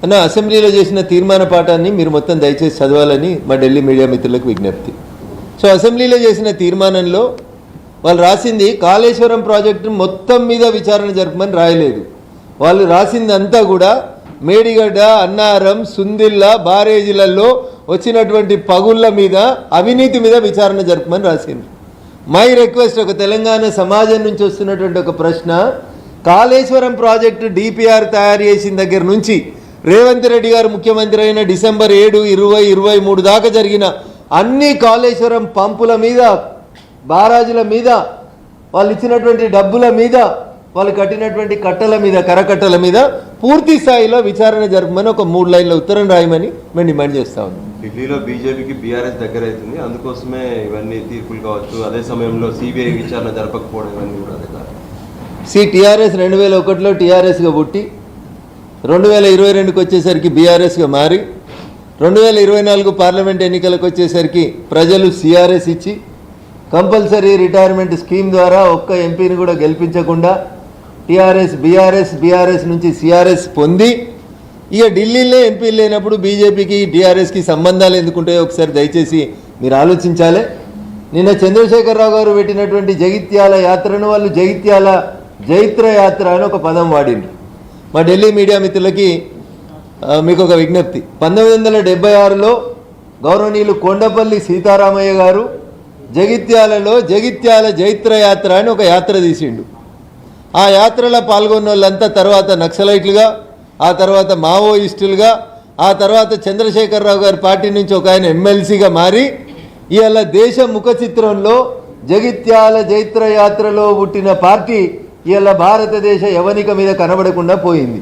అన్న అసెంబ్లీలో చేసిన తీర్మాన పాఠాన్ని మీరు మొత్తం దయచేసి చదవాలని మా ఢిల్లీ మీడియా మిత్రులకు విజ్ఞప్తి. సో అసెంబ్లీలో చేసిన తీర్మానంలో వాళ్ళు రాసింది కాళేశ్వరం ప్రాజెక్టు మొత్తం మీద విచారణ జరపమని రాయలేదు. వాళ్ళు రాసిందంతా కూడా మేడిగడ్డ, అన్నారం, సుందిల్లా బారేజీలలో వచ్చినటువంటి పగుళ్ళ మీద, అవినీతి మీద విచారణ జరపమని రాసింది. మై రిక్వెస్ట్, ఒక తెలంగాణ సమాజం నుంచి వస్తున్నటువంటి ఒక ప్రశ్న, కాళేశ్వరం ప్రాజెక్టు డిపిఆర్ తయారు చేసిన దగ్గర నుంచి రేవంత్ రెడ్డి గారు ముఖ్యమంత్రి అయిన డిసెంబర్ 7, 2023 దాకా జరిగిన అన్ని కాళేశ్వరం పంపుల మీద, బారాజుల మీద, వాళ్ళు ఇచ్చినటువంటి డబ్బుల మీద, వాళ్ళు కట్టినటువంటి కట్టల మీద, కరకట్టల మీద పూర్తి స్థాయిలో విచారణ జరపమని ఒక 3 లైన్ల ఉత్తరం రాయమని మేము డిమాండ్ చేస్తా ఉన్నాం. ఢిల్లీలో బీజేపీకి బీఆర్ఎస్ దగ్గర అవుతుంది, అందుకోసమే ఇవన్నీ తీర్పులు కావచ్చు. అదే సమయంలో సిబిఐ విచారణ జరపకపోవడం ఇవన్నీ కూడా టీఆర్ఎస్ 2001లో టీఆర్ఎస్గా పుట్టి 2022కి వచ్చేసరికి బీఆర్ఎస్గా మారి 2024 పార్లమెంట్ ఎన్నికలకు వచ్చేసరికి ప్రజలు సిఆర్ఎస్ ఇచ్చి కంపల్సరీ రిటైర్మెంట్ స్కీమ్ ద్వారా ఒక్క ఎంపీని కూడా గెలిపించకుండా బీఆర్ఎస్ నుంచి సిఆర్ఎస్ పొంది ఇక ఢిల్లీలో ఎంపీలు లేనప్పుడు బీజేపీకి టీఆర్ఎస్కి సంబంధాలు ఎందుకుంటాయో ఒకసారి దయచేసి మీరు ఆలోచించాలి. నిన్న చంద్రశేఖరరావు గారు పెట్టినటువంటి జగిత్యాల యాత్రను వాళ్ళు జగిత్యాల జైత్ర యాత్ర అని ఒక పదం వాడిండ్రు. మా ఢిల్లీ మీడియా మిత్రులకి మీకు ఒక విజ్ఞప్తి, 1976లో గౌరవనీయులు కొండపల్లి సీతారామయ్య గారు జగిత్యాలలో జగిత్యాల జైత్ర యాత్ర అని ఒక యాత్ర తీసిండు. ఆ యాత్రలో పాల్గొన్న వాళ్ళంతా తర్వాత నక్సలైట్లుగా, ఆ తర్వాత మావోయిస్టులుగా, ఆ తర్వాత చంద్రశేఖరరావు గారి పార్టీ నుంచి ఒక ఆయన ఎమ్మెల్సీగా మారి ఇవాళ దేశ ముఖ చిత్రంలో జగిత్యాల జైత్ర యాత్రలో పుట్టిన పార్టీ ఇవాళ భారతదేశ యవనిక మీద కనబడకుండా పోయింది.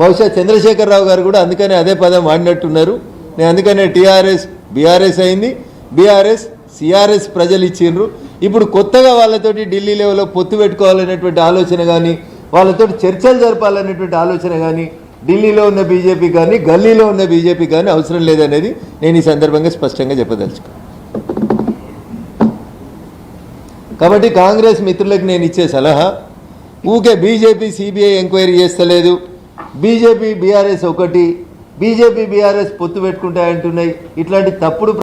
బహుశా చంద్రశేఖరరావు గారు కూడా అందుకనే అదే పదం వాడినట్టున్నారు. నేను అందుకనే టీఆర్ఎస్ బీఆర్ఎస్ అయింది, బీఆర్ఎస్ సిఆర్ఎస్ ప్రజలు ఇచ్చిండ్రు. ఇప్పుడు కొత్తగా వాళ్ళతోటి ఢిల్లీ లెవెల్లో పొత్తు పెట్టుకోవాలనేటువంటి ఆలోచన కానీ, వాళ్ళతో చర్చలు జరపాలనేటువంటి ఆలోచన కానీ ఢిల్లీలో ఉన్న బీజేపీ కానీ గల్లీలో ఉన్న బీజేపీ కానీ అవసరం లేదనేది నేను ఈ సందర్భంగా స్పష్టంగా చెప్పదలుచుకున్నాను. కాబట్టి కాంగ్రెస్ మిత్రులకు నేను ఇచ్చే సలహా, ఊకే బీజేపీ సిబిఐ ఎంక్వైరీ చేస్తలేదు, బీజేపీ బీఆర్ఎస్ ఒకటి, బీజేపీ బీఆర్ఎస్ పొత్తు పెట్టుకుంటాయంటున్నాయి, ఇట్లాంటి తప్పుడు